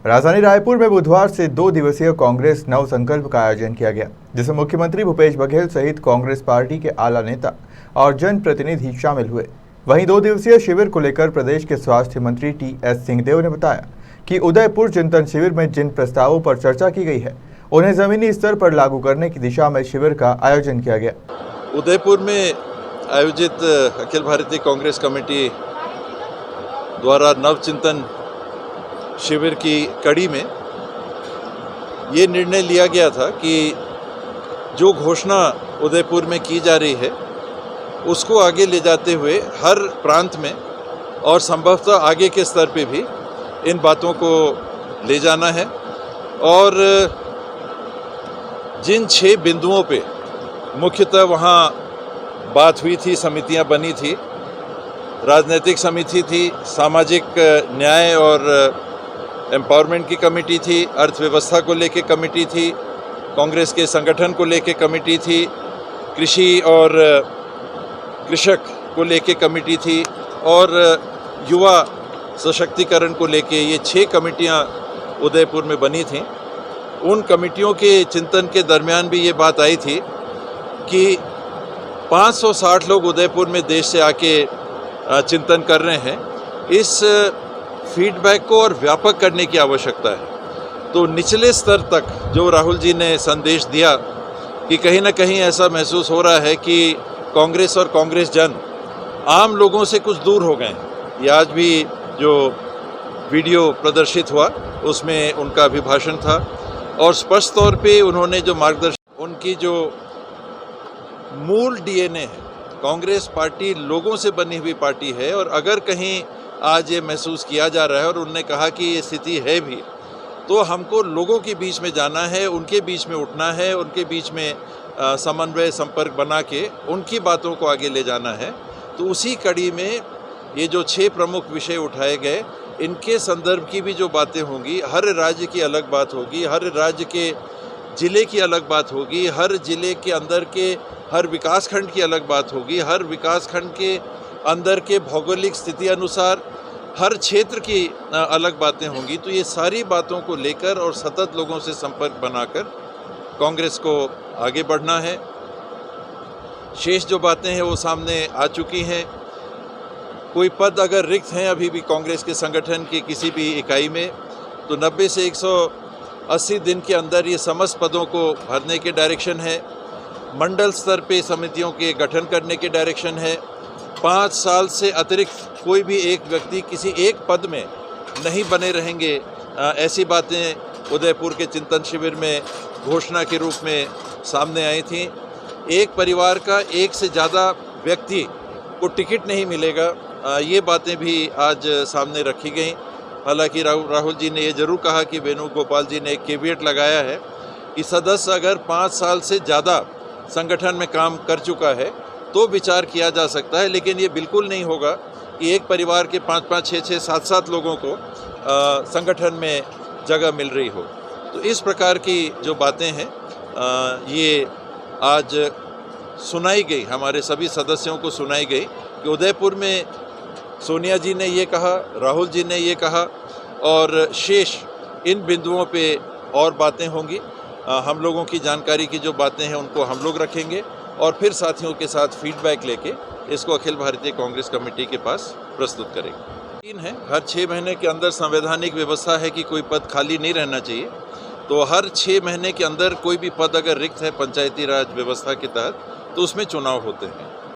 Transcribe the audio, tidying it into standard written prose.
राजधानी रायपुर में बुधवार से 2 दिवसीय कांग्रेस नव संकल्प का आयोजन किया गया, जिसमें मुख्यमंत्री भूपेश बघेल सहित कांग्रेस पार्टी के आला नेता और जनप्रतिनिधि शामिल हुए। वहीं 2 दिवसीय शिविर को लेकर प्रदेश के स्वास्थ्य मंत्री टी.एस. सिंहदेव ने बताया कि उदयपुर चिंतन शिविर में जिन प्रस्तावों पर चर्चा की गई है, उन्हें जमीनी स्तर पर लागू करने की दिशा में शिविर का आयोजन किया गया। उदयपुर में आयोजित अखिल भारतीय कांग्रेस कमेटी द्वारा नव चिंतन शिविर की कड़ी में ये निर्णय लिया गया था कि जो घोषणा उदयपुर में की जा रही है उसको आगे ले जाते हुए हर प्रांत में और संभवतः आगे के स्तर पे भी इन बातों को ले जाना है। और जिन 6 बिंदुओं पे मुख्यतः वहाँ बात हुई थी, समितियाँ बनी थी, राजनीतिक समिति थी, सामाजिक न्याय और एम्पावरमेंट की कमेटी थी, अर्थव्यवस्था को लेके कमेटी थी, कांग्रेस के संगठन को लेके कमेटी थी, कृषि और कृषक को लेके कमेटी थी और युवा सशक्तिकरण को लेके ये 6 कमेटियां उदयपुर में बनी थीं। उन कमेटियों के चिंतन के दरमियान भी ये बात आई थी कि 560 लोग उदयपुर में देश से आके चिंतन कर रहे हैं। इस फीडबैक को और व्यापक करने की आवश्यकता है। तो निचले स्तर तक जो राहुल जी ने संदेश दिया कि कहीं ना कहीं ऐसा महसूस हो रहा है कि कांग्रेस और कांग्रेस जन आम लोगों से कुछ दूर हो गए हैं। ये आज भी जो वीडियो प्रदर्शित हुआ उसमें उनका अभिभाषण था और स्पष्ट तौर पे उन्होंने जो मार्गदर्शन, उनकी जो मूल डीएनए है, कांग्रेस पार्टी लोगों से बनी हुई पार्टी है। और अगर कहीं आज ये महसूस किया जा रहा है और उन्होंने कहा कि ये स्थिति है भी, तो हमको लोगों के बीच में जाना है, उनके बीच में उठना है, उनके बीच में समन्वय संपर्क बना के उनकी बातों को आगे ले जाना है। तो उसी कड़ी में ये जो 6 प्रमुख विषय उठाए गए, इनके संदर्भ की भी जो बातें होंगी, हर राज्य की अलग बात होगी, हर राज्य के ज़िले की अलग बात होगी, हर ज़िले के अंदर के हर विकासखंड की अलग बात होगी, हर विकासखंड के अंदर के भौगोलिक स्थिति अनुसार हर क्षेत्र की अलग बातें होंगी। तो ये सारी बातों को लेकर और सतत लोगों से संपर्क बनाकर कांग्रेस को आगे बढ़ना है। शेष जो बातें हैं वो सामने आ चुकी हैं। कोई पद अगर रिक्त हैं अभी भी कांग्रेस के संगठन की किसी भी इकाई में, तो 90 से 180 दिन के अंदर ये समस्त पदों को भरने के डायरेक्शन है। मंडल स्तर पे समितियों के गठन करने के डायरेक्शन है। 5 साल से अतिरिक्त कोई भी एक व्यक्ति किसी एक पद में नहीं बने रहेंगे, ऐसी बातें उदयपुर के चिंतन शिविर में घोषणा के रूप में सामने आई थी। एक परिवार का एक से ज़्यादा व्यक्ति को टिकट नहीं मिलेगा, ये बातें भी आज सामने रखी गई। हालांकि राहुल जी ने ये जरूर कहा कि वेणुगोपाल जी ने एक कैविएट लगाया है कि सदस्य अगर 5 साल से ज़्यादा संगठन में काम कर चुका है तो विचार किया जा सकता है, लेकिन ये बिल्कुल नहीं होगा कि एक परिवार के 5-5, 6-6, 7-7 लोगों को संगठन में जगह मिल रही हो। तो इस प्रकार की जो बातें हैं ये आज सुनाई गई, हमारे सभी सदस्यों को सुनाई गई कि उदयपुर में सोनिया जी ने ये कहा, राहुल जी ने ये कहा और शेष इन बिंदुओं पे और बातें होंगी। हम लोगों की जानकारी की जो बातें हैं उनको हम लोग रखेंगे और फिर साथियों के साथ फीडबैक लेके इसको अखिल भारतीय कांग्रेस कमेटी के पास प्रस्तुत करेंगे। 3 है, हर 6 महीने के अंदर संवैधानिक व्यवस्था है कि कोई पद खाली नहीं रहना चाहिए। तो हर 6 महीने के अंदर कोई भी पद अगर रिक्त है पंचायती राज व्यवस्था के तहत, तो उसमें चुनाव होते हैं।